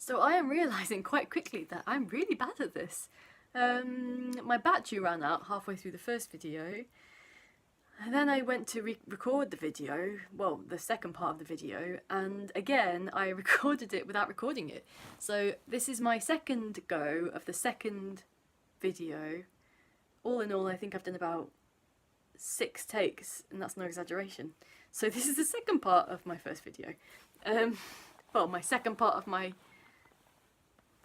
So I am realising quite quickly that I'm really bad at this. My battery ran out halfway through the first video, and then I went to record the video, well, the second part of the video, and again I recorded it without recording it. So this is my second go of the second video. All in all, I think I've done about 6 takes, and that's no exaggeration. So this is the second part of my first video. Well, my second part of my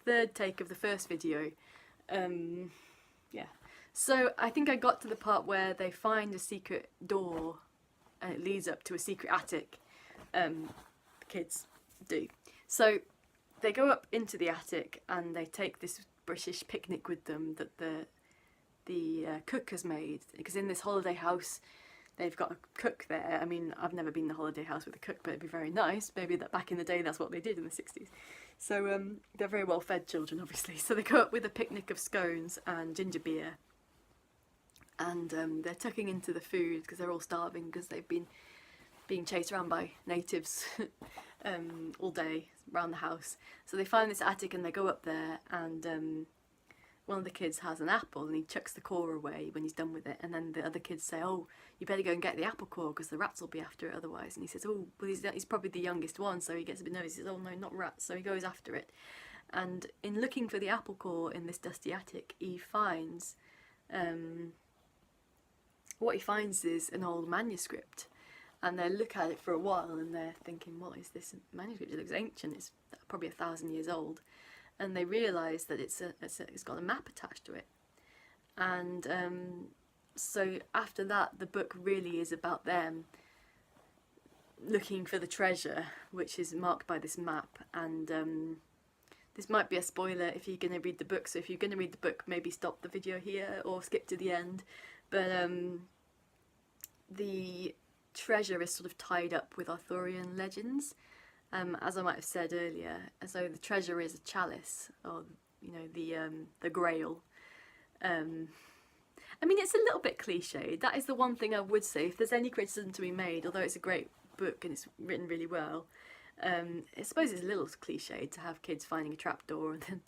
third take of the first video. Yeah. So I think I got to the part where they find a secret door and it leads up to a secret attic. The kids do. So they go up into the attic and they take this British picnic with them that the cook has made, because in this holiday house they've got a cook there. I mean, I've never been in a holiday house with a cook, but it'd be very nice. Maybe that back in the day that's what they did in the 60s. So they're very well fed children, obviously. So they go up with a picnic of scones and ginger beer, and they're tucking into the food because they're all starving because they've been being chased around by natives all day around the house. So they find this attic and they go up there, and one of the kids has an apple and he chucks the core away when he's done with it, and then the other kids say, oh, you better go and get the apple core because the rats will be after it otherwise. And he says, oh, well, he's probably the youngest one, so he gets a bit nervous. He says, oh no, not rats. So he goes after it, and in looking for the apple core in this dusty attic, he finds what he finds is an old manuscript. And they look at it for a while and they're thinking, what is this manuscript? It looks ancient, it's probably 1,000 years old. And they realise that it's got a map attached to it. And so after that, the book really is about them looking for the treasure, which is marked by this map. And this might be a spoiler if you're going to read the book, so if you're going to read the book, maybe stop the video here or skip to the end. But the treasure is sort of tied up with Arthurian legends, as I might have said earlier. And so the treasure is a chalice, or you know, the Grail. I mean, it's a little bit cliched. That is the one thing I would say. If there's any criticism to be made, although it's a great book and it's written really well, I suppose it's a little cliched to have kids finding a trapdoor and then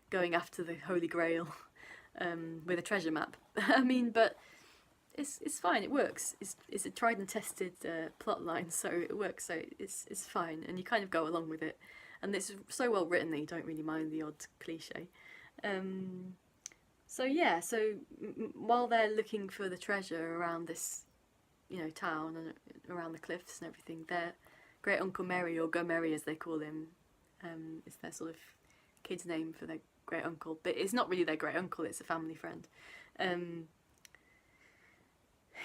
going after the Holy Grail with a treasure map. I mean, but it's fine. It works. It's a tried and tested plot line, so it works. So it's fine, and you kind of go along with it. And it's so well written that you don't really mind the odd cliche. So yeah. So while they're looking for the treasure around this, you know, town and around the cliffs and everything, their great uncle Merry, or Gomerry as they call him, is their sort of kid's name for their great uncle. But it's not really their great uncle. It's a family friend.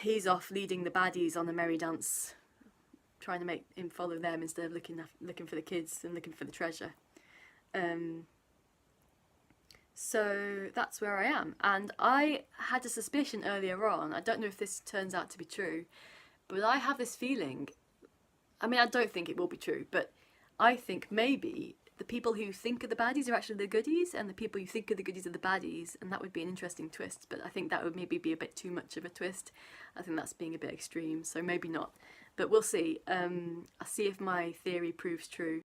He's off leading the baddies on a merry dance, trying to make him follow them instead of looking for the kids and looking for the treasure. So that's where I am, and I had a suspicion earlier on, I don't know if this turns out to be true, but I have this feeling, I mean, I don't think it will be true, but I think maybe the people who think are the baddies are actually the goodies, and the people who think are the goodies are the baddies, and that would be an interesting twist, but I think that would maybe be a bit too much of a twist. I think that's being a bit extreme, so maybe not, but we'll see. I'll see if my theory proves true.